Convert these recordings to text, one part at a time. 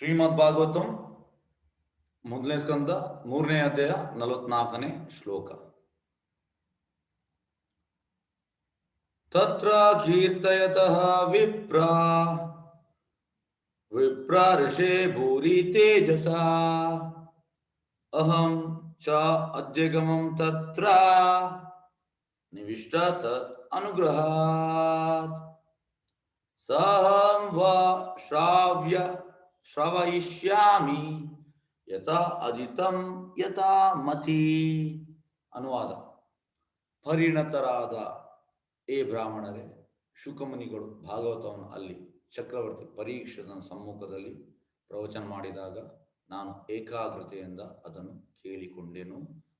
ಶ್ರೀಮದ್ ಭಾಗವತಂ ಮೊದಲನೇ ಸ್ಕಂದ 3ನೇ ಅಧ್ಯಾಯ 44ನೇ ಶ್ಲೋಕ. ತತ್ರ ಕೀರ್ತಯತಃ ವಿಪ್ರ ಋಷೇ ಭೂರಿ ತೇಜಸ ಅಹಂ ಚ ಅದ್ಯಗಮಂ ತತ್ರ ನಿವಿಷ್ಟ ತತ್ ಅನುಗ್ರಹಾತ್ ಸಹಂ ವಾ ಶ್ರವಯಿಷ್ಯಾಮಿ ಯಥಾ ಅದಿತಂ ಯಥಾ ಮತಿ. ಅನುವಾದ: ಪರಿಣತರಾದ ಏ ಬ್ರಾಹ್ಮಣರೇ, ಶುಕಮುನಿಗಳು ಭಾಗವತವನ್ನು ಅಲ್ಲಿ ಚಕ್ರವರ್ತಿ ಪರೀಕ್ಷಿತನ ಸಮ್ಮುಖದಲ್ಲಿ ಪ್ರವಚನ ಮಾಡಿದಾಗ ನಾನು ಏಕಾಗ್ರತೆಯಿಂದ ಅದನ್ನು ಕೇಳಿಕೊಂಡೆನು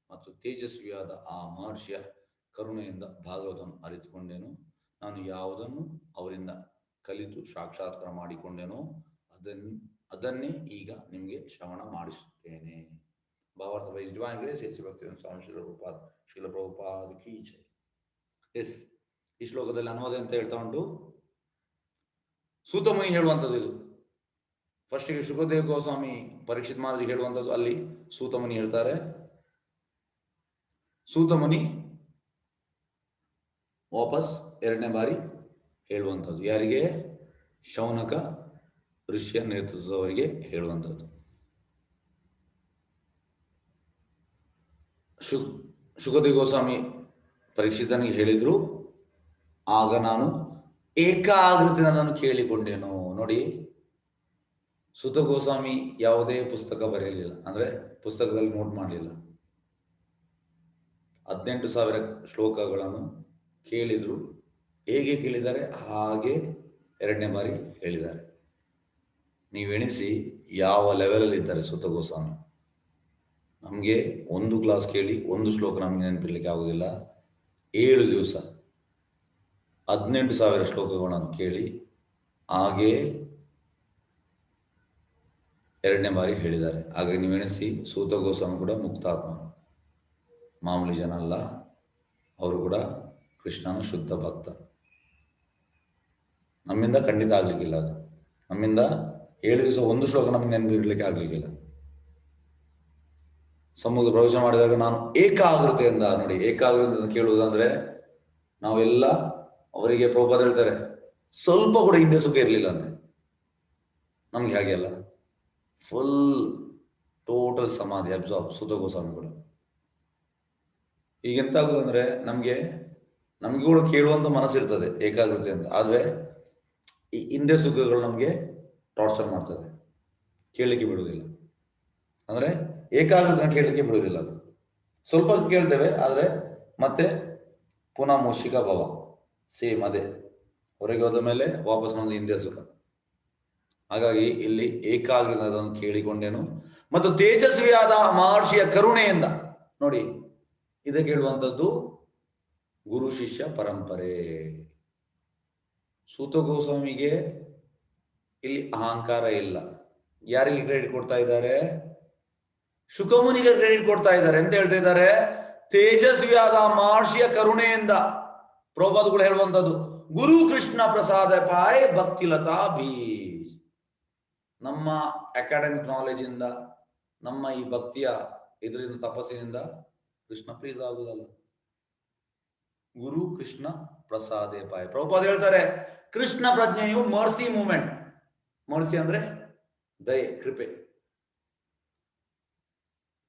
ಮತ್ತು ತೇಜಸ್ವಿಯಾದ ಆ ಮಹರ್ಷಿಯ ಕರುಣೆಯಿಂದ ಭಾಗವತವನ್ನು ಅರಿತುಕೊಂಡೆನು. ನಾನು ಯಾವುದನ್ನು ಅವರಿಂದ ಕಲಿತು ಸಾಕ್ಷಾತ್ಕಾರ ಮಾಡಿಕೊಂಡೆನೋ ಅದನ್ನೇ ಈಗ ನಿಮಗೆ ಶ್ರವಣ ಮಾಡಿಸುತ್ತೇನೆ. ಭಾವಾರ್ಥ by his divine grace S Bhaktivedanta Swami Srila Prabhupada ಕೀ ಜೈ. ಎಸ್, ಈ ಶ್ಲೋಕದಲ್ಲಿ ಅನುವಾದ ಅಂತ ಹೇಳ್ತಾ ಉಂಟು. ಸೂತಮುನಿ ಹೇಳುವಂಥದ್ದು ಇದು. ಫಸ್ಟಿಗೆ ಶುಕದೇವ ಗೋಸ್ವಾಮಿ ಪರೀಕ್ಷಿತ್ ಮಹಾರಾಜ್ ಹೇಳುವಂಥದ್ದು, ಅಲ್ಲಿ ಸೂತಮುನಿ ಹೇಳ್ತಾರೆ. ಸೂತಮುನಿ ವಾಪಸ್ ಎರಡನೇ ಬಾರಿ ಹೇಳುವಂಥದ್ದು ಯಾರಿಗೆ? ಶೌನಕ ಋಷಿಯ ನೇತೃತ್ವದವರಿಗೆ ಹೇಳುವಂಥದ್ದು. ಶುಕದೇವ ಗೋಸ್ವಾಮಿ ಪರೀಕ್ಷಿತನಿಗೆ ಹೇಳಿದ್ರು, ಆಗ ನಾನು ಏಕಾಗ್ರತೆಯಿಂದ ನಾನು ಕೇಳಿಕೊಂಡೇನು. ನೋಡಿ, ಸುತ ಗೋಸ್ವಾಮಿ ಯಾವುದೇ ಪುಸ್ತಕ ಬರೆಯಲಿಲ್ಲ, ಅಂದ್ರೆ ಪುಸ್ತಕದಲ್ಲಿ ನೋಟ್ ಮಾಡಲಿಲ್ಲ. 18,000 ಶ್ಲೋಕಗಳನ್ನು ಕೇಳಿದ್ರು. ಹೇಗೆ ಕೇಳಿದ್ದಾರೆ ಹಾಗೆ ಎರಡನೇ ಬಾರಿ ಹೇಳಿದ್ದಾರೆ. ನೀವು ಎಣಿಸಿ ಯಾವ ಲೆವೆಲಲ್ಲಿ ಇದ್ದಾರೆ ಸುತ ಗೋಸ್ವಾಮಿ. ನಮಗೆ ಒಂದು ಕ್ಲಾಸ್ ಕೇಳಿ ಒಂದು ಶ್ಲೋಕ ನಮಗೆ ನೆನಪಿರ್ಲಿಕ್ಕೆ ಆಗುದಿಲ್ಲ. 7 ದಿವಸ 18,000 ಶ್ಲೋಕಗಳನ್ನು ಕೇಳಿ ಹಾಗೆ ಎರಡನೇ ಬಾರಿ ಹೇಳಿದ್ದಾರೆ. ಹಾಗಾಗಿ ನೀವು ಎಣಿಸಿ, ಸೂತ ಗೋಸ್ವಾಮಿ ಕೂಡ ಮುಕ್ತಾತ್ಮ, ಮಾಮೂಲಿ ಜನ ಅಲ್ಲ. ಅವರು ಕೂಡ ಕೃಷ್ಣನ ಶುದ್ಧ ಭಕ್ತ. ನಮ್ಮಿಂದ ಖಂಡಿತ ಆಗ್ಲಿಕ್ಕಿಲ್ಲ ಅದು. ನಮ್ಮಿಂದ 7 ದಿವಸ ಒಂದು ಶ್ಲೋಕ ನಮಗೆ ನೆನಪಿರ್ಲಿಕ್ಕೆ ಆಗ್ಲಿಕ್ಕಿಲ್ಲ. ಸಮೂಹದ ಪ್ರವಚನ ಮಾಡಿದಾಗ ನಾನು ಏಕಾಗ್ರತೆಯಿಂದ, ನೋಡಿ, ಏಕಾಗ್ರತೆಯಿಂದ ಕೇಳುವುದಂದ್ರೆ ನಾವೆಲ್ಲ ಅವರಿಗೆ ಪ್ರಭುಪಾದ ಹೇಳ್ತಾರೆ ಸ್ವಲ್ಪ ಕೂಡ ಹಿಂದೆ ಸುಖ ಇರಲಿಲ್ಲ ಅಂದ್ರೆ, ನಮ್ಗೆ ಹಾಗೆ ಅಲ್ಲ, ಫುಲ್ ಟೋಟಲ್ ಸಮಾಧಿ ಅಬ್ಸಾರ್ಬ್. ಸುತ ಗೋಸ್ವಾಮಿ ಕೂಡ ಈಗ ಎಂತ ಆಗುದಂದ್ರೆ, ನಮ್ಗೆ ಕೂಡ ಕೇಳುವಂತ ಮನಸ್ಸಿರ್ತದೆ ಏಕಾಗ್ರತೆಯಿಂದ, ಆದ್ರೆ ಈ ಹಿಂದೆ ಸುಖಗಳು ನಮ್ಗೆ ಟಾರ್ಚರ್ ಮಾಡ್ತದೆ, ಕೇಳಲಿಕ್ಕೆ ಬಿಡುವುದಿಲ್ಲ. ಅಂದ್ರೆ ಏಕಾಗ್ರತೆ ಕೇಳಲಿಕ್ಕೆ ಬಿಡುವುದಿಲ್ಲ. ಅದು ಸ್ವಲ್ಪ ಕೇಳ್ತೇವೆ, ಆದ್ರೆ ಮತ್ತೆ ಪುನಃ ಮೂಷಿಕ ಭಾವ, ಸೇಮ್ ಅದೇ, ಹೊರಗೆ ಹೋದ ಮೇಲೆ ವಾಪಸ್ ನಮ್ದು ಹಿಂದೆ ಸುಖ. ಹಾಗಾಗಿ ಇಲ್ಲಿ ಏಕಾಗ್ರತೆ ಅದನ್ನು ಕೇಳಿಕೊಂಡೇನು ಮತ್ತು ತೇಜಸ್ವಿಯಾದ ಮಹರ್ಷಿಯ ಕರುಣೆಯಿಂದ. ನೋಡಿ, ಇದಕ್ಕೆ ಹೇಳುವಂಥದ್ದು ಗುರು ಶಿಷ್ಯ ಪರಂಪರೆ. ಸೂತ ಗೋಸ್ವಾಮಿಗೆ ಇಲ್ಲಿ ಅಹಂಕಾರ ಇಲ್ಲ. ಯಾರಿಗೆ ಕ್ರೆಡಿಟ್ ಕೊಡ್ತಾ ಇದ್ದಾರೆ? ಶುಕಮುನಿಗೆ ಕ್ರೆಡಿಟ್ ಕೊಡ್ತಾ ಇದ್ದಾರೆ. ಅಂತ ಹೇಳ್ತಾ ಇದ್ದಾರೆ, ತೇಜಸ್ವಿಯಾದ ಮಹರ್ಷಿಯ ಕರುಣೆಯಿಂದ. ಪ್ರಭುಪಾದಗಳು ಹೇಳುವಂಥದ್ದು, ಗುರು ಕೃಷ್ಣ ಪ್ರಸಾದ ಪಾಯ್ ಭಕ್ತಿಲತಾ ಬೀಜ್. ನಮ್ಮ ಅಕಾಡೆಮಿಕ್ ನಾಲೆಜ್ ಇಂದ, ನಮ್ಮ ಈ ಭಕ್ತಿಯ ಇದರಿಂದ, ತಪಸ್ಸಿನಿಂದ ಕೃಷ್ಣ ಪ್ಲೀಸ್ ಆಗುದಲ್ಲ. ಗುರು ಕೃಷ್ಣ ಪ್ರಸಾದೆ ಪಾಯ. ಪ್ರಭುಪಾದ ಹೇಳ್ತಾರೆ, ಕೃಷ್ಣ ಪ್ರಜ್ಞೆಯು ಮರ್ಸಿ ಮೂಮೆಂಟ್. ಮರ್ಸಿ ಅಂದ್ರೆ ದಯೆ, ಕೃಪೆ.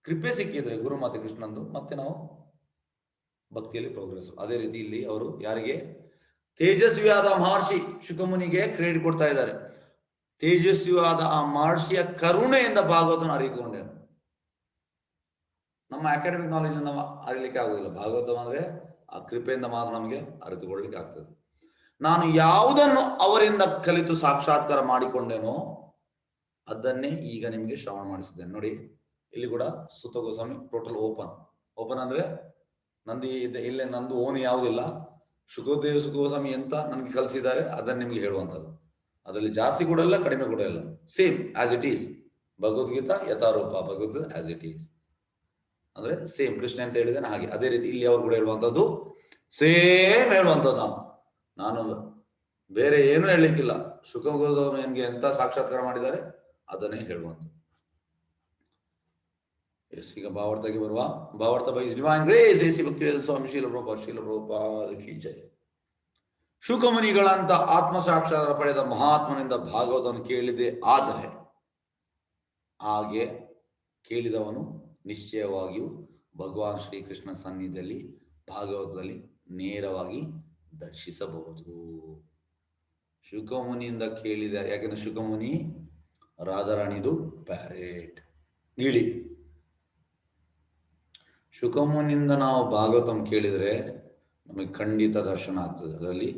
ಕೃಪೆ ಸಿಕ್ಕಿದ್ರೆ ಗುರುಮಾತೆ ಕೃಷ್ಣಂದು, ಮತ್ತೆ ನಾವು ಭಕ್ತಿಯಲ್ಲಿ ಪ್ರೋಗ್ರೆಸ್. ಅದೇ ರೀತಿ ಇಲ್ಲಿ ಅವರು ಯಾರಿಗೆ? ತೇಜಸ್ವಿಯಾದ ಮಹರ್ಷಿ ಶುಕಮುನಿಗೆ ಕ್ರೆಡಿಟ್ ಕೊಡ್ತಾ ಇದ್ದಾರೆ. ತೇಜಸ್ವಿಯಾದ ಆ ಮಹರ್ಷಿಯ ಕರುಣೆಯಿಂದ ಭಾಗವತನ ಅರಿಕೊಂಡೇನು. ನಮ್ಮ ಅಕಾಡೆಮಿಕ್ ನಾಲೆಜ್ ನಾವು ಅರಿಲಿಕ್ಕೆ ಆಗುದಿಲ್ಲ. ಭಾಗವತ ಅಂದ್ರೆ ಆ ಕೃಪೆಯಿಂದ ಮಾತ್ರ ನಮಗೆ ಅರಿತುಕೊಳ್ಳಲಿಕ್ಕೆ ಆಗ್ತದೆ. ನಾನು ಯಾವುದನ್ನು ಅವರಿಂದ ಕಲಿತು ಸಾಕ್ಷಾತ್ಕಾರ ಮಾಡಿಕೊಂಡೇನೋ ಅದನ್ನೇ ಈಗ ನಿಮಗೆ ಶ್ರವಣ ಮಾಡಿಸಿದ್ದೇನೆ. ನೋಡಿ, ಇಲ್ಲಿ ಕೂಡ ಸುತ ಗೋಸ್ವಾಮಿ ಟೋಟಲ್ ಓಪನ್ ಅಂದ್ರೆ ಇಲ್ಲೇ ನಂದು ಓನ್ ಯಾವುದಿಲ್ಲ. ಶುಕದೇವ ಗೋಸ್ವಾಮಿ ಎಂತ ನನಗೆ ಕಲಿಸಿದ್ದಾರೆ ಅದನ್ನ ನಿಮ್ಗೆ ಹೇಳುವಂಥದ್ದು. ಅದರಲ್ಲಿ ಜಾಸ್ತಿ ಕೂಡ ಇಲ್ಲ, ಕಡಿಮೆ ಕೂಡ ಇಲ್ಲ, same as it is. Bhagavad Gita Yatharupa, Bhagavad Gita as it is ಅಂದ್ರೆ ಸೇಮ್. ಕೃಷ್ಣ ಅಂತ ಹೇಳಿದ್ದೇನೆ ಹಾಗೆ. ಅದೇ ರೀತಿ ಇಲ್ಲಿ ಅವರು ಕೂಡ ಹೇಳುವಂಥದ್ದು ಸೇಮ್ ಹೇಳುವಂಥದ್ದು. ನಾನು ಬೇರೆ ಏನು ಹೇಳಲಿಕ್ಕಿಲ್ಲ. ಶುಕ ಗೋಸ್ವಾಮಿಗೆ ಎಂತ ಸಾಕ್ಷಾತ್ಕಾರ ಮಾಡಿದ್ದಾರೆ ಅದನ್ನೇ ಹೇಳುವಂತ. ಎಸ್, ಈಗ ಭಾವಾರ್ಥಕ್ಕೆ ಬರುವ. ಭಾವಾರ್ಥ by divine grace A C Bhaktivedanta Swami Srila Prabhupada ಕಿ ಜೈ. ಶುಕಮುನಿಗಳಂತ ಆತ್ಮ ಸಾಕ್ಷಾತ್ಕಾರ ಪಡೆದ ಮಹಾತ್ಮನಿಂದ ಭಾಗವತವನ್ನು ಕೇಳಿದೆ ಆದರೆ ಹಾಗೆ ಕೇಳಿದವನು ನಿಶ್ಚಯವಾಗಿಯೂ ಭಗವಾನ್ ಶ್ರೀಕೃಷ್ಣ ಸನ್ನಿಧಿಯಲ್ಲಿ ಭಾಗವತದಲ್ಲಿ ನೇರವಾಗಿ ದರ್ಶಿಸಬಹುದು. ಶುಕಮುನಿಯಿಂದ ಕೇಳಿದ, ಯಾಕೆಂದ್ರೆ ಶುಕಮುನಿ ರಾಧಾರಾಣಿದು ಪ್ಯಾರೇಟ್ ಗಿಳಿ. ಶುಕಮುನಿಯಿಂದ ನಾವು ಭಾಗವತಂ ಕೇಳಿದರೆ ನಮಗೆ ಖಂಡಿತ ದರ್ಶನ ಆಗ್ತದೆ, ಅದರಲ್ಲಿ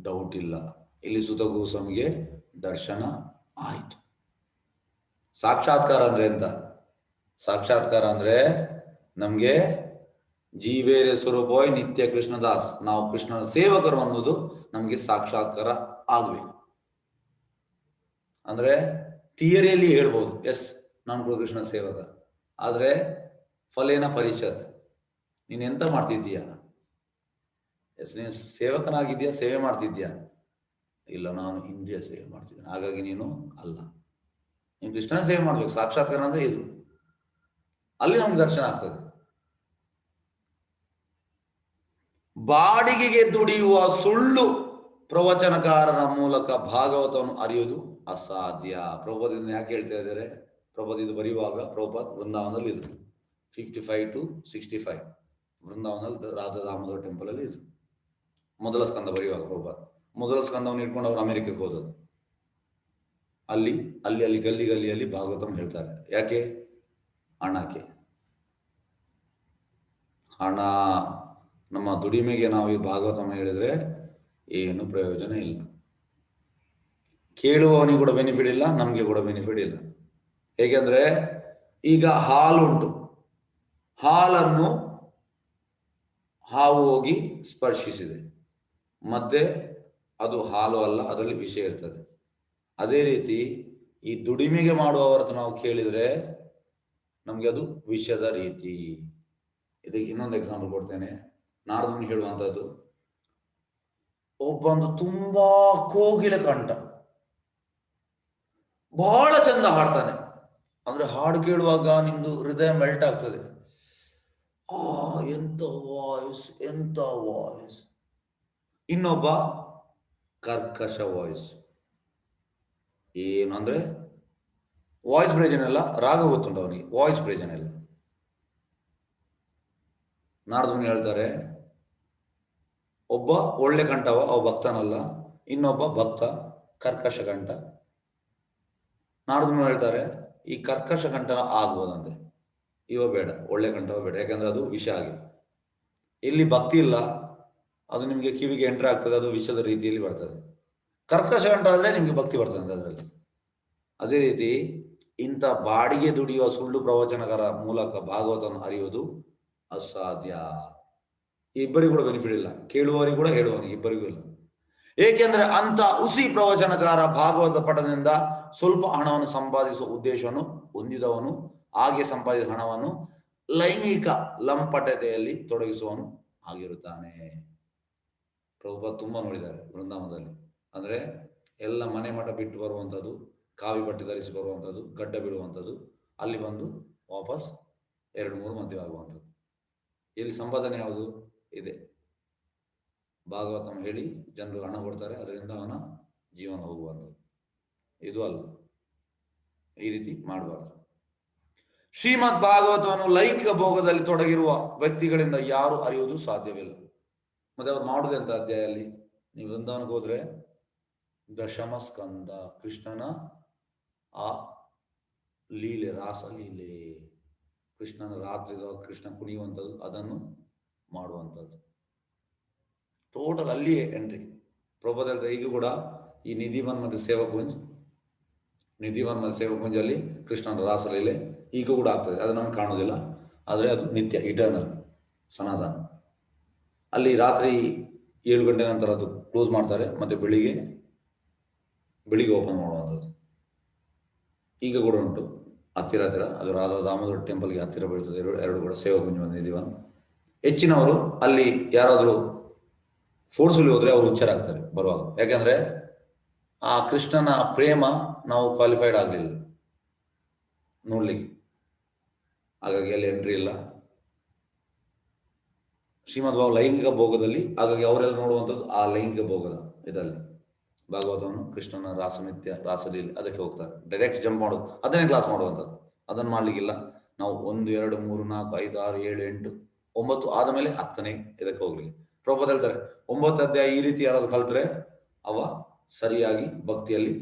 ಡೌಟ್ ಇಲ್ಲ. ಇಲ್ಲಿ ಸುತ ಗೋಸ್ವಾಮಿಗೆ ದರ್ಶನ ಆಯಿತು. ಸಾಕ್ಷಾತ್ಕಾರ ಅಂದ್ರೆ ಎಂತ? ಸಾಕ್ಷಾತ್ಕಾರ ಅಂದ್ರೆ ನಮ್ಗೆ ಜೀವೇರ ಸ್ವರೂಪವಾಗಿ ನಿತ್ಯ ಕೃಷ್ಣದಾಸ್, ನಾವು ಕೃಷ್ಣನ ಸೇವಕರು ಅನ್ನೋದು ನಮ್ಗೆ ಸಾಕ್ಷಾತ್ಕಾರ ಆಗ್ಬೇಕು. ಅಂದ್ರೆ ಥಿಯರಿಯಲ್ಲಿ ಹೇಳ್ಬೋದು, ಎಸ್ ನಾನು ಕೂಡ ಕೃಷ್ಣ ಸೇವಕ, ಆದ್ರೆ ಫಲೇನ ಪರಿಷತ್, ನೀನ್ ಎಂತ ಮಾಡ್ತಿದ್ದೀಯ? ಎಸ್, ನೀನು ಸೇವಕನಾಗಿದ್ಯಾ, ಸೇವೆ ಮಾಡ್ತಿದ್ಯಾ? ಇಲ್ಲ, ನಾನು ಇಂದ್ರಿಯ ಸೇವೆ ಮಾಡ್ತಿದ್ದೇನೆ, ಹಾಗಾಗಿ ನೀನು ಅಲ್ಲ. ನೀನು ಕೃಷ್ಣನ ಸೇವೆ ಮಾಡ್ಬೇಕು. ಸಾಕ್ಷಾತ್ಕಾರ ಅಂದ್ರೆ ಇದು, ಅಲ್ಲಿ ನಮ್ಗೆ ದರ್ಶನ ಆಗ್ತದೆ. ಬಾಡಿಗೆಗೆ ದುಡಿಯುವ ಸುಳ್ಳು ಪ್ರವಚನಕಾರರ ಮೂಲಕ ಭಾಗವತವನ್ನು ಅರಿಯುವುದು ಅಸಾಧ್ಯ. ಪ್ರಭುಪಾದ ಯಾಕೆ ಹೇಳ್ತಾ ಇದ್ದಾರೆ? ಪ್ರಭುಪಾದ ಇದು ಬರೆಯುವಾಗ ಪ್ರಭುಪಾದ ವೃಂದಾವನದಲ್ಲಿ ಇದು 55 to 65 ವೃಂದಾವನದಲ್ಲಿ ರಾಧಾ ದಾಮೋದರ ಟೆಂಪಲ್ ಅಲ್ಲಿ ಇದು ಮೊದಲ ಸ್ಕಂದ ಬರೆಯುವಾಗ ಪ್ರಭುಪಾದ ಮೊದಲ ಸ್ಕಂದವನ್ನು ಇಟ್ಕೊಂಡು ಅವರು ಅಮೆರಿಕಕ್ಕೆ ಹೋದದ್ದು. ಅಲ್ಲಿ ಅಲ್ಲಿ ಅಲ್ಲಿ ಗಲ್ಲಿ ಗಲ್ಲಿಯಲ್ಲಿ ಭಾಗವತಂ ಹೇಳ್ತಾರೆ. ಯಾಕೆ? ಹಣಕ್ಕೆ. ಹಣ, ನಮ್ಮ ದುಡಿಮೆಗೆ ನಾವು ಈ ಭಾಗವತಂ ಹೇಳಿದ್ರೆ ಏನು ಪ್ರಯೋಜನ ಇಲ್ಲ. ಕೇಳುವವನಿಗೆ ಕೂಡ ಬೆನಿಫಿಟ್ ಇಲ್ಲ, ನಮ್ಗೆ ಕೂಡ ಬೆನಿಫಿಟ್ ಇಲ್ಲ. ಹೇಗೆಂದ್ರೆ ಈಗ ಹಾಲು ಉಂಟು, ಹಾಲನ್ನು ಹಾವು ಹೋಗಿ ಸ್ಪರ್ಶಿಸಿದೆ, ಮತ್ತೆ ಅದು ಹಾಲು ಅಲ್ಲ, ಅದರಲ್ಲಿ ವಿಷ ಇರ್ತದೆ. ಅದೇ ರೀತಿ ಈ ದುಡಿಮೆಗೆ ಮಾಡುವವರತ್ರ ನಾವು ಕೇಳಿದ್ರೆ ನಮ್ಗೆ ಅದು ವಿಷದ ರೀತಿ. ಇದಕ್ಕೆ ಇನ್ನೊಂದು ಎಕ್ಸಾಂಪಲ್ ಕೊಡ್ತೇನೆ. ನಾರದಮುನಿ ಹೇಳುವಂತದ್ದು, ಒಬ್ಬಂದು ತುಂಬಾ ಕೋಗಿಲೆ ಕಂಠ, ಬಹಳ ಚಂದ ಹಾಡ್ತಾನೆ. ಅಂದ್ರೆ ಹಾಡು ಕೇಳುವಾಗ ನಿಮ್ದು ಹೃದಯ ಮೆಲ್ಟ್ ಆಗ್ತದೆ. ಎಂತ ವಾಯ್ಸ್, ಎಂತ ವಾಯ್ಸ್. ಇನ್ನೊಬ್ಬ ಕರ್ಕಶ ವಾಯ್ಸ್. ಏನು ಅಂದ್ರೆ ವಾಯ್ಸ್ ಪ್ರಯೋಜನ ಇಲ್ಲ, ರಾಗ ಗೊತ್ತುಂಟು ಅವನಿಗೆ, ವಾಯ್ಸ್ ಪ್ರಯೋಜನ ಇಲ್ಲ. ನಾರದಮುನಿ ಹೇಳ್ತಾರೆ, ಒಬ್ಬ ಒಳ್ಳೆ ಕಂಠವ, ಅವ ಭಕ್ತನಲ್ಲ. ಇನ್ನೊಬ್ಬ ಭಕ್ತ, ಕರ್ಕಶ ಕಂಠ. ನಾರದಮುನಿ ಹೇಳ್ತಾರೆ, ಈ ಕರ್ಕಶ ಕಂಠನ ಆಗ್ಬೋದಂತೆ, ಇವ ಬೇಡ, ಒಳ್ಳೆ ಕಂಠವ ಬೇಡ, ಯಾಕಂದ್ರೆ ಅದು ವಿಷ ಆಗಿ. ಇಲ್ಲಿ ಭಕ್ತಿ ಇಲ್ಲ, ಅದು ನಿಮ್ಗೆ ಕಿವಿಗೆ ಎಂಟ್ರ್ ಆಗ್ತದೆ, ಅದು ವಿಷದ ರೀತಿಯಲ್ಲಿ ಬರ್ತದೆ. ಕರ್ಕಶ ಕಂಠ ಆದ್ರೆ ನಿಮ್ಗೆ ಭಕ್ತಿ ಬರ್ತದೆ ಅದರಲ್ಲಿ. ಅದೇ ರೀತಿ ಇಂಥ ಬಾಡಿಗೆ ದುಡಿಯುವ ಸುಳ್ಳು ಪ್ರವಚನಗಳ ಮೂಲಕ ಭಾಗವತವನ್ನು ಅರಿಯುವುದು ಅಸಾಧ್ಯ. ಇಬ್ಬರಿಗೂ ಕೂಡ ಬೆನಿಫಿಟ್ ಇಲ್ಲ, ಕೇಳುವವರಿಗೂ ಕೂಡ ಹೇಳುವವನಿಗೆ ಇಬ್ಬರಿಗೂ ಇಲ್ಲ. ಏಕೆಂದ್ರೆ ಅಂತ ಹುಸಿ ಪ್ರವಚನಕಾರ ಭಾಗವತ ಪಠದಿಂದ ಸ್ವಲ್ಪ ಹಣವನ್ನು ಸಂಪಾದಿಸುವ ಉದ್ದೇಶವನ್ನು ಹೊಂದಿದವನು ಹಾಗೆ ಸಂಪಾದಿಸಿದ ಹಣವನ್ನು ಲೈಂಗಿಕ ಲಂಪಟತೆಯಲ್ಲಿ ತೊಡಗಿಸುವವನು ಆಗಿರುತ್ತಾನೆ. ಪ್ರಭುಪಾದ ತುಂಬಾ ನೋಡಿದ್ದಾರೆ ವೃಂದಾವನದಲ್ಲಿ. ಅಂದ್ರೆ ಎಲ್ಲ ಮನೆ ಮಠ ಬಿಟ್ಟು ಬರುವಂಥದ್ದು, ಕಾವಿ ಬಟ್ಟೆ ಧರಿಸಿ ಬರುವಂಥದ್ದು, ಗಡ್ಡ ಬಿಡುವಂಥದ್ದು, ಅಲ್ಲಿ ಬಂದು ವಾಪಸ್ 2-3 ಮದುವೆ ಆಗುವಂಥದ್ದು. ಇಲ್ಲಿ ಸಂಪಾದನೆ ಯಾವುದು ಇದೆ? ಭಾಗವತಂ ಹೇಳಿ ಜನರು ಹಣ ಕೊಡ್ತಾರೆ, ಅದರಿಂದ ಅವನ ಜೀವನ ಹೋಗುವಂಥದ್ದು. ಇದು ಅಲ್ಲ, ಈ ರೀತಿ ಮಾಡಬಾರ್ದು. ಶ್ರೀಮದ್ ಭಾಗವತವನ್ನು ಲೈಂಗಿಕ ಭೋಗದಲ್ಲಿ ತೊಡಗಿರುವ ವ್ಯಕ್ತಿಗಳಿಂದ ಯಾರು ಅರಿಯುವುದು ಸಾಧ್ಯವಿಲ್ಲ. ಮತ್ತೆ ಅವ್ರು ಮಾಡುವುದಂತ ಅಧ್ಯಾಯಲ್ಲಿ ನೀವು ವೃಂದಾವನಕ್ಕೆ ಹೋದ್ರೆ ದಶಮ ಸ್ಕಂದ, ಕೃಷ್ಣನ ಆ ಲೀಲೆ, ರಾಸ ಲೀಲೆ, ಕೃಷ್ಣನ ರಾತ್ರಿ ಕೃಷ್ಣ ಕುಣಿಯುವಂಥದ್ದು, ಅದನ್ನು ಮಾಡುವಂಥದ್ದು. ಟೋಟಲ್ ಅಲ್ಲಿಯೇ ಎಂಟ್ರಿ. ಪ್ರಭುಪಾದ ಈಗ ಕೂಡ ಈ ನಿಧಿವನ್ ಮತ್ತು ಸೇವಕುಂಜ್, ನಿಧಿವನ್ ಮತ್ತು ಸೇವಕುಂಜಲ್ಲಿ ಕೃಷ್ಣನ ರಾಸಲೀಲೆ ಈಗ ಕೂಡ ಆಗ್ತದೆ. ಅದು ನಮ್ಗೆ ಕಾಣೋದಿಲ್ಲ, ಆದರೆ ಅದು ನಿತ್ಯ, ಇಟರ್ನಲ್, ಸನಾತನ. ಅಲ್ಲಿ ರಾತ್ರಿ 7 ಗಂಟೆ ನಂತರ ಅದು ಕ್ಲೋಸ್ ಮಾಡ್ತಾರೆ, ಮತ್ತೆ ಬೆಳಿಗ್ಗೆ ಓಪನ್ ಮಾಡುವಂಥದ್ದು ಈಗ ಕೂಡ ಉಂಟು. ಹತ್ತಿರ ಅದು ರಾಧಾ ದಾಮೋದರ ಟೆಂಪಲ್ಗೆ ಹತ್ತಿರ ಬೀಳ್ತದೆ. ಎರಡು ಕೂಡ ಸೇವಕುಂಜ ಮತ್ತು ನಿಧಿವನ್. ಹೆಚ್ಚಿನವರು ಅಲ್ಲಿ ಯಾರಾದರೂ ಫೋರ್ಸ್ಫುಲಿ ಹೋದ್ರೆ ಅವರು ಹುಚ್ಚರಾಗ್ತಾರೆ ಬರುವಾಗ. ಯಾಕಂದ್ರೆ ಆ ಕೃಷ್ಣನ ಪ್ರೇಮ ನಾವು ಕ್ವಾಲಿಫೈಡ್ ಆಗಲಿಲ್ಲ. ನೋಡ್ಲಿಕ್ಕೆ, ಹಾಗಾಗಿ ಅಲ್ಲಿ ಎಂಟ್ರಿ ಇಲ್ಲ. ಶ್ರೀಮದ್ ಭಾವ ಲೈಂಗಿಕ ಭೋಗದಲ್ಲಿ, ಹಾಗಾಗಿ ಅವರೆಲ್ಲ ನೋಡುವಂಥದ್ದು ಆ ಲೈಂಗಿಕ ಭೋಗದ ಇದರಲ್ಲಿ ಭಾಗವತವನ್ನು ಕೃಷ್ಣನ ರಾಸನಿತ್ಯ ರಾಸಲೀಲೆ ಅದಕ್ಕೆ ಹೋಗ್ತಾರೆ. ಡೈರೆಕ್ಟ್ ಜಂಪ್ ಮಾಡೋದು, ಅದನ್ನೇ ಕ್ಲಾಸ್ ಮಾಡುವಂಥದ್ದು, ಅದನ್ನು ಮಾಡ್ಲಿಕ್ಕಿಲ್ಲ. ನಾವು 1 2 3 4 5 6 7 8 9 ಆದ ಮೇಲೆ 10ನೇ ಇದಕ್ಕೆ ಹೋಗ್ಲಿಕ್ಕೆ. ಪ್ರಭುಪಾದ ಹೇಳ್ತಾರೆ 9 ಅಧ್ಯಾಯ ಈ ರೀತಿ ಯಾರಾದ್ರು ಕಲ್ತ್ರೆ ಅವ ಸರಿಯಾಗಿ ಭಕ್ತಿಯಲ್ಲಿ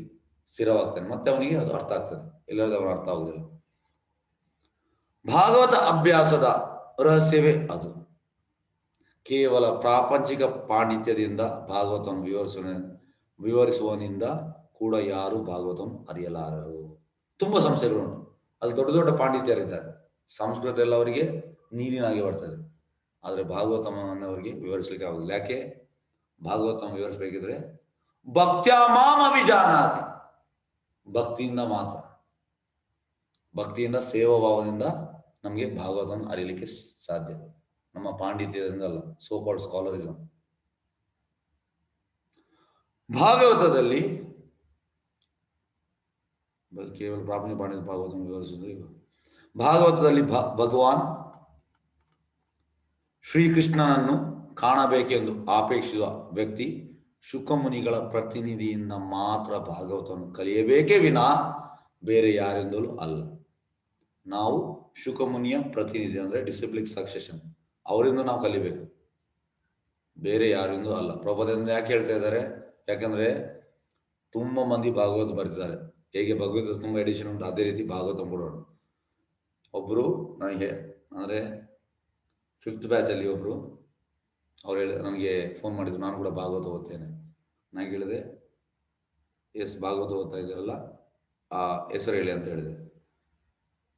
ಸ್ಥಿರವಾಗ್ತಾನೆ, ಮತ್ತೆ ಅವನಿಗೆ ಅದು ಅರ್ಥ ಆಗ್ತದೆ, ಎಲ್ಲರಿಗೂ ಅವನು ಅರ್ಥ ಆಗುದಿಲ್ಲ. ಭಾಗವತ ಅಭ್ಯಾಸದ ರಹಸ್ಯವೇ ಅದು. ಕೇವಲ ಪ್ರಾಪಂಚಿಕ ಪಾಂಡಿತ್ಯದಿಂದ ಭಾಗವತವನ್ನು ವಿವರಿಸುವನಿಂದ ಕೂಡ ಯಾರು ಭಾಗವತವನ್ನು ಅರಿಯಲಾರರು. ತುಂಬಾ ಸಂಸ್ಥೆಗಳುಂಟು, ಅಲ್ಲಿ ದೊಡ್ಡ ದೊಡ್ಡ ಪಾಂಡಿತ್ಯರಿದ್ದಾರೆ, ಸಂಸ್ಕೃತ ಎಲ್ಲ ಅವರಿಗೆ ನೀರಿನಾಗಿ ಬರ್ತದೆ, ಆದರೆ ಭಾಗವತವನ್ನು ಅವರಿಗೆ ವಿವರಿಸಲಿಕ್ಕೆ ಆಗುದಿಲ್ಲ. ಯಾಕೆ? ಭಾಗವತವನ್ನು ವಿವರಿಸಬೇಕಿದ್ರೆ ಭಕ್ತ್ಯ ಮಾಮ ವಿಜಾನಾತಿ, ಭಕ್ತಿಯಿಂದ ಮಾತ್ರ, ಭಕ್ತಿಯಿಂದ ಸೇವಾ ಭಾವದಿಂದ ನಮಗೆ ಭಾಗವತವನ್ನು ಅರಿಯಲಿಕ್ಕೆ ಸಾಧ್ಯ, ನಮ್ಮ ಪಾಂಡಿತ್ಯದಿಂದ ಅಲ್ಲ, ಸೋ ಕಾಲ್ಡ್ ಸ್ಕಾಲರಿಸಮ್. ಭಾಗವತದಲ್ಲಿ ಕೇವಲ ಪ್ರಾಪಂಚಿಕ ಪಾಂಡಿತ್ಯ ಭಾಗವತವನ್ನು ವಿವರಿಸುವುದು. ಭಾಗವತದಲ್ಲಿ ಭಗವಾನ್ ಶ್ರೀಕೃಷ್ಣನನ್ನು ಕಾಣಬೇಕೆಂದು ಅಪೇಕ್ಷಿಸುವ ವ್ಯಕ್ತಿ ಶುಕಮುನಿಗಳ ಪ್ರತಿನಿಧಿಯಿಂದ ಮಾತ್ರ ಭಾಗವತವನ್ನು ಕಲಿಯಬೇಕೇ ವಿನಾ ಬೇರೆ ಯಾರಿಂದಲೂ ಅಲ್ಲ. ನಾವು ಶುಕಮುನಿಯ ಪ್ರತಿನಿಧಿ ಅಂದ್ರೆ ಡಿಸಿಪ್ಲಿಕ್ ಸಕ್ಸೆಷನ್, ಅವರಿಂದ ನಾವು ಕಲಿಬೇಕು, ಬೇರೆ ಯಾರಿಂದಲೂ ಅಲ್ಲ. ಪ್ರಭುಪಾದ ಯಾಕೆ ಹೇಳ್ತಾ ಇದ್ದಾರೆ? ಯಾಕಂದ್ರೆ ತುಂಬಾ ಮಂದಿ ಭಾಗವತ ಬರೆದಿದ್ದಾರೆ. ಹೇಗೆ ಭಗವದ್ಗೀತೆ ತುಂಬಾ ಎಡಿಷನ್ ಉಂಟು, ಅದೇ ರೀತಿ ಭಾಗವತ ಕೂಡ ಉಂಟು. ಒಬ್ರು ನನಗೆ ಅಂದ್ರೆ 5th ಬ್ಯಾಚ್ ಅಲ್ಲಿ ಒಬ್ರು ಅವ್ರು ನನಗೆ ಫೋನ್ ಮಾಡಿದ್ರು, ನಾನು ಕೂಡ ಭಾಗವತ ಓದ್ತೇನೆ. ನಾನು ಹೇಳಿದೆ, ಎಸ್ ಭಾಗವತ ಓದ್ತಾ ಇದ್ದೀರಲ್ಲ, ಆ ಹೆಸರು ಹೇಳಿ ಅಂತ ಹೇಳಿದೆ.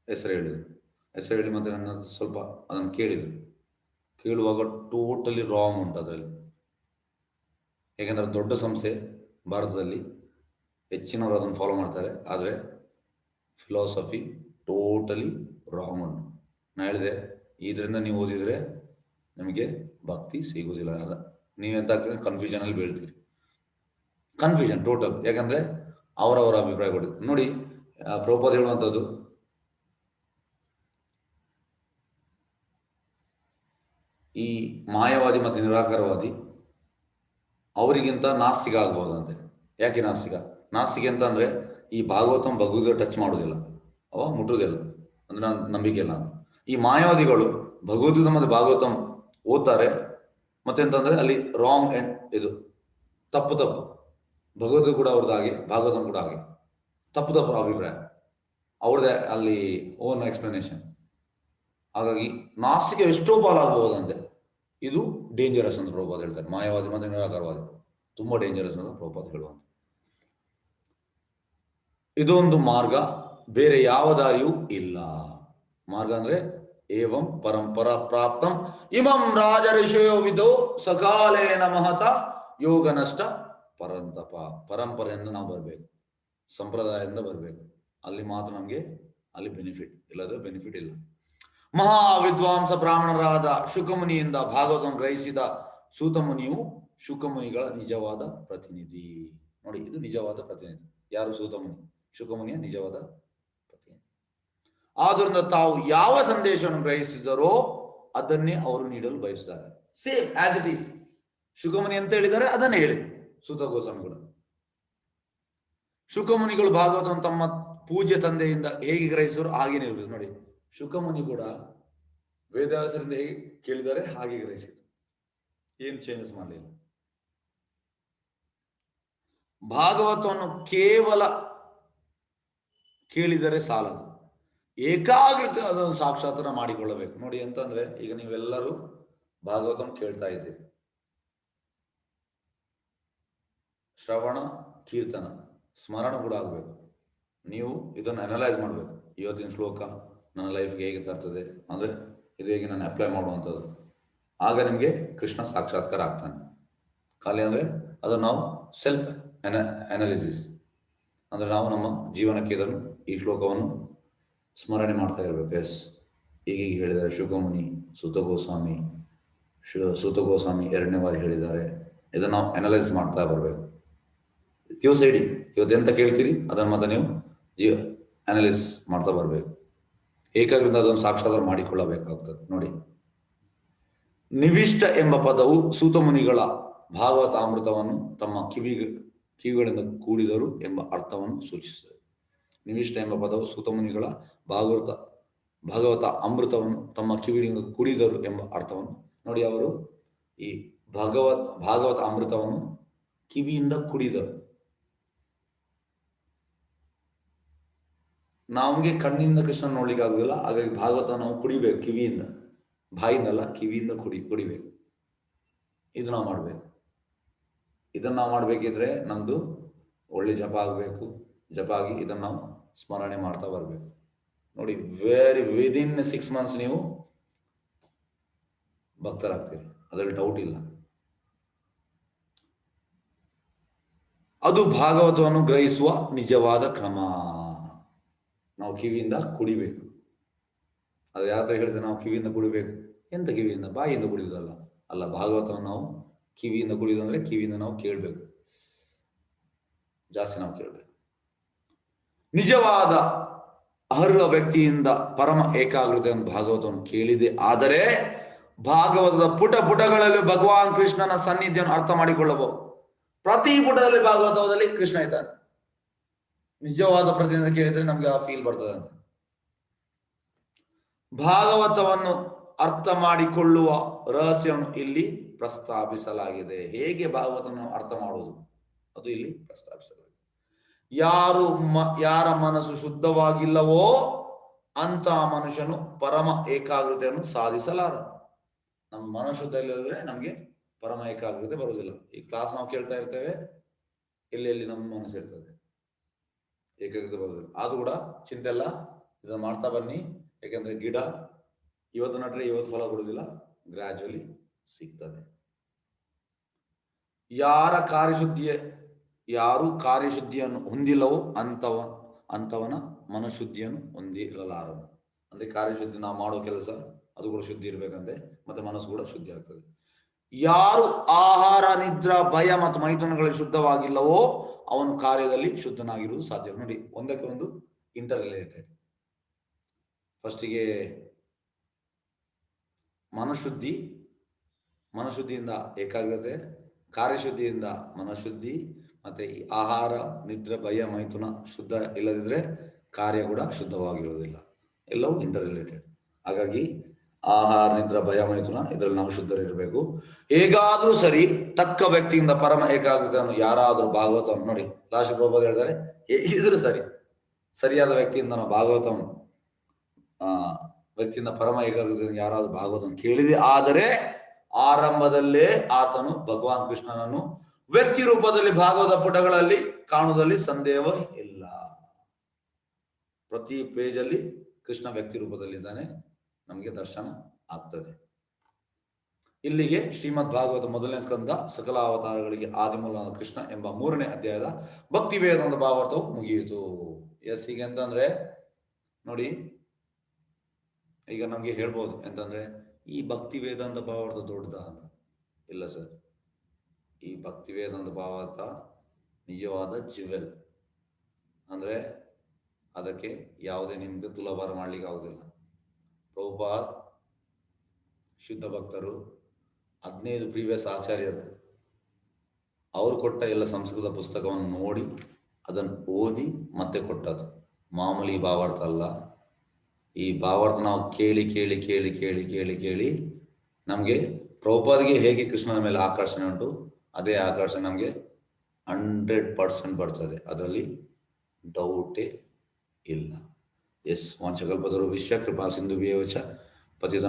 ಹೆಸರು ಹೇಳಿ ಮತ್ತೆ ನನ್ನ ಸ್ವಲ್ಪ ಅದನ್ನು ಕೇಳಿದ್ರು. ಕೇಳುವಾಗ ಟೋಟಲಿ ರಾಂಗ್ ಉಂಟು ಅದರಲ್ಲಿ. ಯಾಕೆಂದ್ರೆ ದೊಡ್ಡ ಸಂಸ್ಥೆ ಭಾರತದಲ್ಲಿ, ಹೆಚ್ಚಿನವರು ಅದನ್ನು ಫಾಲೋ ಮಾಡ್ತಾರೆ, ಆದರೆ ಫಿಲಾಸಫಿ ಟೋಟಲಿ ರಾಂಗ್ ಉಂಟು. ನಾನು ಹೇಳಿದೆ, ಇದರಿಂದ ನೀವು ಓದಿದ್ರೆ ನಿಮಗೆ ಭಕ್ತಿ ಸಿಗುವುದಿಲ್ಲ, ಅದ ನೀವೆಂತ ಕನ್ಫ್ಯೂಷನ್ ಅಲ್ಲಿ ಬೀಳ್ತೀರಿ. ಕನ್ಫ್ಯೂಷನ್ ಟೋಟಲ್, ಯಾಕಂದ್ರೆ ಅವರವರ ಅಭಿಪ್ರಾಯ ಕೊಟ್ಟಿದ್ದು. ನೋಡಿ, ಪ್ರಭುಪಾದ ಹೇಳುವಂಥದ್ದು, ಈ ಮಾಯವಾದಿ ಮತ್ತು ನಿರಾಕಾರವಾದಿ ಅವರಿಗಿಂತ ನಾಸ್ತಿಕ ಆಗ್ಬೋದಂತೆ. ಯಾಕೆ ನಾಸ್ತಿಕ ಅಂತ ಅಂದ್ರೆ ಈ ಭಗವದ್ಗೀತೆ ಟಚ್ ಮಾಡುವುದಿಲ್ಲ, ಅವ ಮುಟ್ಟುವುದಿಲ್ಲ ಅಂದ್ರೆ ನಂಬಿಕೆ ಇಲ್ಲ. ಈ ಮಾಯಾವಾದಿಗಳು ಭಗವದ್ಗೀತೆ ಮತ್ತು ಭಾಗವತಂ ಓದ್ತಾರೆ, ಮತ್ತೆಂತಂದ್ರೆ ಅಲ್ಲಿ ರಾಂಗ್ ಅಂಡ್ ಇದು ತಪ್ಪು ಭಗವದ್ಗೀತೆ ಕೂಡ ಅವ್ರದ್ದು ಹಾಗೆ, ಭಾಗವತಂ ಕೂಡ ಹಾಗೆ, ತಪ್ಪು ಅಭಿಪ್ರಾಯ ಅವ್ರದ್ದೇ, ಅಲ್ಲಿ ಓನ್ ಎಕ್ಸ್ಪ್ಲನೇಷನ್. ಹಾಗಾಗಿ ನಾಸ್ತಿಕ ಎಷ್ಟೋ ಪಾಲಾಗಬಹುದಂತೆ. ಇದು ಡೇಂಜರಸ್ ಅಂತ ಪ್ರಭುಪಾದ ಹೇಳ್ತಾರೆ. ಮಾಯಾವಾದಿ ಮತ್ತು ನಿರಾಕಾರವಾದಿ ತುಂಬಾ ಡೇಂಜರಸ್ ಅಂತ ಪ್ರಭುಪಾದ ಹೇಳುವಂತ. ಇದೊಂದು ಮಾರ್ಗ, ಬೇರೆ ಯಾವ ದಾರಿಯೂ ಇಲ್ಲ. ಮಾರ್ಗ ಅಂದ್ರೆ ಏವಂ ಪರಂಪರಾ ಪ್ರಾಪ್ತಂ ಇಮಂ ರಾಜ ಋಷಿಯೋ ವಿದೋ ಸಕಾಲೇನ ಮಹತ ಯೋಗ ನಷ್ಟ ಪರಂತಪ. ಪರಂಪರೆಯಿಂದ ನಾವು ಬರಬೇಕು, ಸಂಪ್ರದಾಯದಿಂದ ಬರಬೇಕು, ಅಲ್ಲಿ ಮಾತ್ರ ನಮಗೆ ಅಲ್ಲಿ ಬೆನಿಫಿಟ್, ಇಲ್ಲದ್ರೆ ಬೆನಿಫಿಟ್ ಇಲ್ಲ. ಮಹಾ ವಿದ್ವಾಂಸ ಬ್ರಾಹ್ಮಣರಾದ ಶುಕಮುನಿಯಿಂದ ಭಾಗವತವನ್ನು ಗ್ರಹಿಸಿದ ಸೂತಮುನಿಯು ಶುಕಮುನಿಗಳ ನಿಜವಾದ ಪ್ರತಿನಿಧಿ. ನೋಡಿ, ಇದು ನಿಜವಾದ ಪ್ರತಿನಿಧಿ ಯಾರು? ಸೂತಮುನಿ, ಶುಕಮುನಿಯ ನಿಜವಾದ ಪ್ರತಿನಿಧಿ. ಆದ್ದರಿಂದ ತಾವು ಯಾವ ಸಂದೇಶವನ್ನು ಗ್ರಹಿಸಿದರೋ ಅದನ್ನೇ ಅವರು ನೀಡಲು ಬಯಸುತ್ತಾರೆ. Same as it is. Shukamuni ಅಂತ ಹೇಳಿದ್ದಾರೆ, ಅದನ್ನೇ ಹೇಳಿದ್ರು ಸೂತ ಗೋಸ್ವಾಮಿಗಳು. ಶುಕಮುನಿಗಳು ಭಾಗವತವನ್ನು ತಮ್ಮ ಪೂಜ್ಯ ತಂದೆಯಿಂದ ಹೇಗೆ ಗ್ರಹಿಸಿದ್ರು ಹಾಗೆ ನಿರ್ವಹಿಸಿದ್ರು. ನೋಡಿ, ಶುಕಮುನಿ ಕೂಡ ವೇದವ್ಯಾಸರಿಂದ ಹೇಗೆ ಕೇಳಿದ್ದಾರೆ ಹಾಗೆ ಗ್ರಹಿಸಿದ್ರು, ಏನು ಚೇಂಜಸ್ ಮಾಡಲಿಲ್ಲ. ಭಾಗವತವನ್ನು ಕೇವಲ ಕೇಳಿದರೆ ಸಾಲದು, ಏಕಾಗ್ರತೆ ಅದನ್ನು ಸಾಕ್ಷಾತ್ಕಾರ ಮಾಡಿಕೊಳ್ಳಬೇಕು. ನೋಡಿ, ಅಂತಂದ್ರೆ ಈಗ ನೀವೆಲ್ಲರೂ ಭಾಗವತಂ ಕೇಳ್ತಾ ಇದ್ದೀರಿ, ಶ್ರವಣ ಕೀರ್ತನ ಸ್ಮರಣ ಕೂಡ ಆಗಬೇಕು. ನೀವು ಇದನ್ನು ಅನಲೈಸ್ ಮಾಡಬೇಕು. ಇವತ್ತಿನ ಶ್ಲೋಕ ನನ್ನ ಲೈಫ್ಗೆ ಹೇಗೆ ತರ್ತದೆ, ಅಂದ್ರೆ ಇದು ಹೇಗೆ ನಾನು ಅಪ್ಲೈ ಮಾಡುವಂಥದ್ದು. ಆಗ ನಿಮಗೆ ಕೃಷ್ಣ ಸಾಕ್ಷಾತ್ಕಾರ ಆಗ್ತಾನೆ. ಖಾಲಿ ಅಂದ್ರೆ ಅದನ್ನು ನಾವು ಸೆಲ್ಫ್ ಅನಾಲಿಸಿಸ್ ಅಂದ್ರೆ ನಾವು ನಮ್ಮ ಜೀವನಕ್ಕೆ ಇದನ್ನು ಈ ಶ್ಲೋಕವನ್ನು ಸ್ಮರಣೆ ಮಾಡ್ತಾ ಇರಬೇಕು. ಎಸ್, ಈಗೀಗ ಹೇಳಿದ್ದಾರೆ ಶುಕಮುನಿ, ಸೂತ ಗೋಸ್ವಾಮಿ 2ನೇ ಬಾರಿ ಹೇಳಿದ್ದಾರೆ. ಇದನ್ನು ನಾವು ಅನಲೈಸ್ ಮಾಡ್ತಾ ಬರಬೇಕು. ದಿವಸ ಇಡೀ ಇವತ್ತು ಎಂತ ಕೇಳ್ತೀರಿ ಅದನ್ನು ಮತ್ತೆ ನೀವು ಅನಲೈಸ್ ಮಾಡ್ತಾ ಬರಬೇಕು. ಏಕಾಗ್ರದಿಂದ ಅದನ್ನು ಸಾಕ್ಷಾತ್ಕಾರ ಮಾಡಿಕೊಳ್ಳಬೇಕಾಗ್ತದೆ. ನೋಡಿ, ನಿವಿಷ್ಟ ಎಂಬ ಪದವು ಸೂತ ಮುನಿಗಳ ಭಾಗವತ ಅಮೃತವನ್ನು ತಮ್ಮ ಕಿವಿಗಳಿಂದ ಕೂಡಿದರು ಎಂಬ ಅರ್ಥವನ್ನು ಸೂಚಿಸುತ್ತದೆ. ನಿವಿಷ್ಟ ಎಂಬ ಪದವು ಸೂತ ಮುನಿಗಳ ಭಾಗವತ ಅಮೃತವನ್ನು ತಮ್ಮ ಕಿವಿಗಳಿಂದ ಕುಡಿದರು ಎಂಬ ಅರ್ಥವನ್ನು ನೋಡಿ. ಅವರು ಈ ಭಾಗವತ ಅಮೃತವನ್ನು ಕಿವಿಯಿಂದ ಕುಡಿದರು. ನಮಗೆ ಕಣ್ಣಿಂದ ಕೃಷ್ಣ ನೋಡ್ಲಿಕ್ಕೆ ಆಗುದಿಲ್ಲ, ಹಾಗಾಗಿ ಭಾಗವತ ನಾವು ಕುಡಿಬೇಕು ಕಿವಿಯಿಂದ, ಬಾಯಿಂದಲ್ಲ, ಕಿವಿಯಿಂದ ಕುಡಿಬೇಕು. ಇದು ನಾವು ಮಾಡಬೇಕು. ಇದನ್ನು ನಾವು ಮಾಡಬೇಕಿದ್ರೆ ನಮ್ದು ಒಳ್ಳೆ ಜಪ ಆಗಬೇಕು. ಜಪ ಆಗಿ ಇದನ್ನು ನಾವು ಸ್ಮರಣೆ ಮಾಡ್ತಾ ಬರಬೇಕು. ನೋಡಿ, ವಿದಿನ್ 6 months ನೀವು ಭಕ್ತರಾಗ್ತೀರಿ, ಅದರಲ್ಲಿ ಡೌಟ್ ಇಲ್ಲ. ಅದು ಭಾಗವತವನ್ನು ಗ್ರಹಿಸುವ ನಿಜವಾದ ಕ್ರಮ. ನಾವು ಕಿವಿಯಿಂದ ಕುಡಿಬೇಕು. ಅದು ಯಾವ ತರ ಹೇಳಿದ್ರೆ ನಾವು ಕಿವಿಯಿಂದ ಕುಡಿಬೇಕು. ಎಂತ ಕಿವಿಯಿಂದ? ಬಾಯಿಯಿಂದ ಕುಡಿಯುವುದಲ್ಲ. ಅಲ್ಲ, ಭಾಗವತವನ್ನು ನಾವು ಕಿವಿಯಿಂದ ಕುಡಿಯುವುದು ಅಂದ್ರೆ ಕಿವಿಯಿಂದ ನಾವು ಕೇಳಬೇಕು, ಜಾಸ್ತಿ ನಾವು ಕೇಳಬೇಕು. ನಿಜವಾದ ಅರ್ಹ ವ್ಯಕ್ತಿಯಿಂದ ಪರಮ ಏಕಾಗ್ರತೆಯನ್ನು ಭಾಗವತವನ್ನು ಕೇಳಿದೆ ಆದರೆ ಭಾಗವತದ ಪುಟಗಳಲ್ಲಿ ಭಗವಾನ್ ಕೃಷ್ಣನ ಸನ್ನಿಧಿಯನ್ನು ಅರ್ಥ ಮಾಡಿಕೊಳ್ಳಬಹುದು. ಪ್ರತಿ ಪುಟದಲ್ಲಿ ಭಾಗವತದಲ್ಲಿ ಕೃಷ್ಣ ಇದ್ದಾನೆ. ನಿಜವಾದ ಪ್ರತಿನಿಧಿಯಿಂದ ಕೇಳಿದ್ರೆ ನಮ್ಗೆ ಆ ಫೀಲ್ ಬರ್ತದೆ ಅಂತ. ಭಾಗವತವನ್ನು ಅರ್ಥ ಮಾಡಿಕೊಳ್ಳುವ ರಹಸ್ಯವನ್ನು ಇಲ್ಲಿ ಪ್ರಸ್ತಾಪಿಸಲಾಗಿದೆ. ಹೇಗೆ ಭಾಗವತವನ್ನು ಅರ್ಥ ಮಾಡುವುದು ಅದು ಇಲ್ಲಿ ಪ್ರಸ್ತಾಪಿಸಲಾಗಿದೆ. ಯಾರ ಮನಸ್ಸು ಶುದ್ಧವಾಗಿಲ್ಲವೋ ಅಂತ ಮನುಷ್ಯನು ಪರಮ ಏಕಾಗ್ರತೆಯನ್ನು ಸಾಧಿಸಲಾರ. ನಮ್ಮ ಮನಸ್ಸು ಶುದ್ಧ ಇಲ್ಲದ್ರೆ ನಮ್ಗೆ ಪರಮ ಏಕಾಗ್ರತೆ ಬರುವುದಿಲ್ಲ. ಈ ಕ್ಲಾಸ್ ನಾವು ಕೇಳ್ತಾ ಇರ್ತೇವೆ, ಎಲ್ಲೆಲ್ಲಿ ನಮ್ಮ ಮನಸ್ಸು ಇರ್ತದೆ, ಏಕಾಗ್ರತೆ ಬರುವುದಿಲ್ಲ. ಅದು ಕೂಡ ಚಿಂತೆ ಇಲ್ಲ, ಇದನ್ನು ಮಾಡ್ತಾ ಬನ್ನಿ. ಯಾಕಂದ್ರೆ ಗಿಡ ಇವತ್ತು ನಟ್ರೆ ಇವತ್ತು ಫಲ ಕೊಡುವುದಿಲ್ಲ, ಗ್ರಾಜುವಲಿ ಸಿಗ್ತದೆ. ಯಾರು ಕಾರ್ಯಶುದ್ಧಿಯನ್ನು ಹೊಂದಿಲ್ಲವೋ ಅಂತವನ ಮನಶುದ್ಧಿಯನ್ನು ಹೊಂದಿರಲಾರನು. ಅಂದ್ರೆ ಕಾರ್ಯಶುದ್ಧಿ ನಾವು ಮಾಡೋ ಕೆಲಸ ಅದು ಕೂಡ ಶುದ್ಧಿ ಇರ್ಬೇಕಂತೆ, ಮತ್ತೆ ಮನಸ್ಸು ಕೂಡ ಶುದ್ಧಿ ಆಗ್ತದೆ. ಯಾರು ಆಹಾರ, ನಿದ್ರಾ, ಭಯ ಮತ್ತು ಮೈಥುನಗಳಲ್ಲಿ ಶುದ್ಧವಾಗಿಲ್ಲವೋ ಅವನು ಕಾರ್ಯದಲ್ಲಿ ಶುದ್ಧನಾಗಿರುವುದು ಸಾಧ್ಯ. ನೋಡಿ, ಒಂದಕ್ಕೆ ಒಂದು ಇಂಟರ್ ರಿಲೇಟೆಡ್. ಫಸ್ಟಿಗೆ ಮನಶುದ್ಧಿಯಿಂದ ಏಕಾಗ್ರತೆ, ಕಾರ್ಯಶುದ್ಧಿಯಿಂದ ಮನಶುದ್ಧಿ, ಮತ್ತೆ ಈ ಆಹಾರ, ನಿದ್ರೆ, ಭಯ, ಮೈಥುನ ಶುದ್ಧ ಇಲ್ಲದಿದ್ರೆ ಕಾರ್ಯ ಕೂಡ ಶುದ್ಧವಾಗಿರುವುದಿಲ್ಲ. ಎಲ್ಲವೂ ಇಂಟರ್ ರಿಲೇಟೆಡ್. ಹಾಗಾಗಿ ಆಹಾರ, ನಿದ್ರ, ಭಯ, ಮೈಥುನ ಇದರಲ್ಲಿ ನಾವು ಶುದ್ಧರಿರಬೇಕು. ಹೇಗಾದ್ರೂ ಸರಿ ತಕ್ಕ ವ್ಯಕ್ತಿಯಿಂದ ಪರಮ ಏಕಾಗ್ರತೆಯನ್ನು ಯಾರಾದ್ರೂ ಭಾಗವತವನ್ನು ನೋಡಿ, ಲಾಸ್ಟ್ ಪ್ರಭುಪಾದ ಹೇಳ್ತಾರೆ, ಹೇಗಿದ್ರು ಸರಿಯಾದ ವ್ಯಕ್ತಿಯಿಂದ ನಾವು ವ್ಯಕ್ತಿಯಿಂದ ಪರಮ ಏಕಾಗ್ರತೆಯನ್ನು ಯಾರಾದ್ರೂ ಭಾಗವತವನ್ನು ಕೇಳಿದೆ ಆದರೆ ಆರಂಭದಲ್ಲೇ ಆತನು ಭಗವಾನ್ ಕೃಷ್ಣನನ್ನು ವ್ಯಕ್ತಿ ರೂಪದಲ್ಲಿ ಭಾಗವತ ಪುಟಗಳಲ್ಲಿ ಕಾಣುವುದರಲ್ಲಿ ಸಂದೇಹ ಇಲ್ಲ. ಪ್ರತಿ ಪೇಜಲ್ಲಿ ಕೃಷ್ಣ ವ್ಯಕ್ತಿ ರೂಪದಲ್ಲಿದ್ದಾನೆ, ನಮಗೆ ದರ್ಶನ ಆಗ್ತದೆ. ಇಲ್ಲಿಗೆ ಶ್ರೀಮದ್ ಭಾಗವತ 1ನೇ ಸ್ಕಂದ ಸಕಲ ಅವತಾರಗಳಿಗೆ ಆದಿಮೂಲನಾದ ಕೃಷ್ಣ ಎಂಬ 3ನೇ ಅಧ್ಯಾಯದ ಭಕ್ತಿ ವೇದಾಂತ ಭಾವಾರ್ಥವು ಮುಗಿಯಿತು. ಎಸ್, ಹೀಗೆ ಅಂತಂದ್ರೆ ನೋಡಿ, ಈಗ ನಮ್ಗೆ ಹೇಳ್ಬೋದು ಎಂತಂದ್ರೆ ಈ ಭಕ್ತಿ ವೇದಾಂತ ಭಾವಾರ್ಥ ದೊಡ್ಡದ ಅಂತ. ಇಲ್ಲ ಸರ್, ಈ ಭಕ್ತಿ ವೇದಾಂತ ಭಾವಾರ್ಥ ನಿಜವಾದ ಜ್ಯುವೆಲ್. ಅಂದ್ರೆ ಅದಕ್ಕೆ ಯಾವುದೇ ನಿಮ್ಗೆ ತುಲಭಾರ ಮಾಡ್ಲಿಕ್ಕೆ ಆಗುದಿಲ್ಲ. ಪ್ರಭುಪಾದ್ ಶುದ್ಧ ಭಕ್ತರು 15 ಪ್ರೀವಿಯಸ್ ಆಚಾರ್ಯರು ಅವರು ಕೊಟ್ಟ ಎಲ್ಲ ಸಂಸ್ಕೃತ ಪುಸ್ತಕವನ್ನು ನೋಡಿ ಅದನ್ನು ಓದಿ ಮತ್ತೆ ಕೊಟ್ಟದ್ದು. ಮಾಮೂಲಿ ಭಾವಾರ್ಥ ಅಲ್ಲ. ಈ ಭಾವಾರ್ಥ ನಾವು ಕೇಳಿ ಕೇಳಿ ಕೇಳಿ ಕೇಳಿ ಕೇಳಿ ಕೇಳಿ ನಮಗೆ ಪ್ರಭುಪಾದ್ಗೆ ಹೇಗೆ ಕೃಷ್ಣನ ಮೇಲೆ ಆಕರ್ಷಣೆ ಉಂಟು ಅದೇ ಆಕರ್ಷಣೆ ನಮಗೆ 100% ಬರ್ತದೆ, ಅದರಲ್ಲಿ ಡೌಟೇ ಇಲ್ಲ. ಎಸ್, ವಾಂಚಕಲ್ಪತರು ವಿಶ್ವ ಕೃಪಾ ಸಿಂಧುಭ್ಯೇವ ಚ ಪತಿತ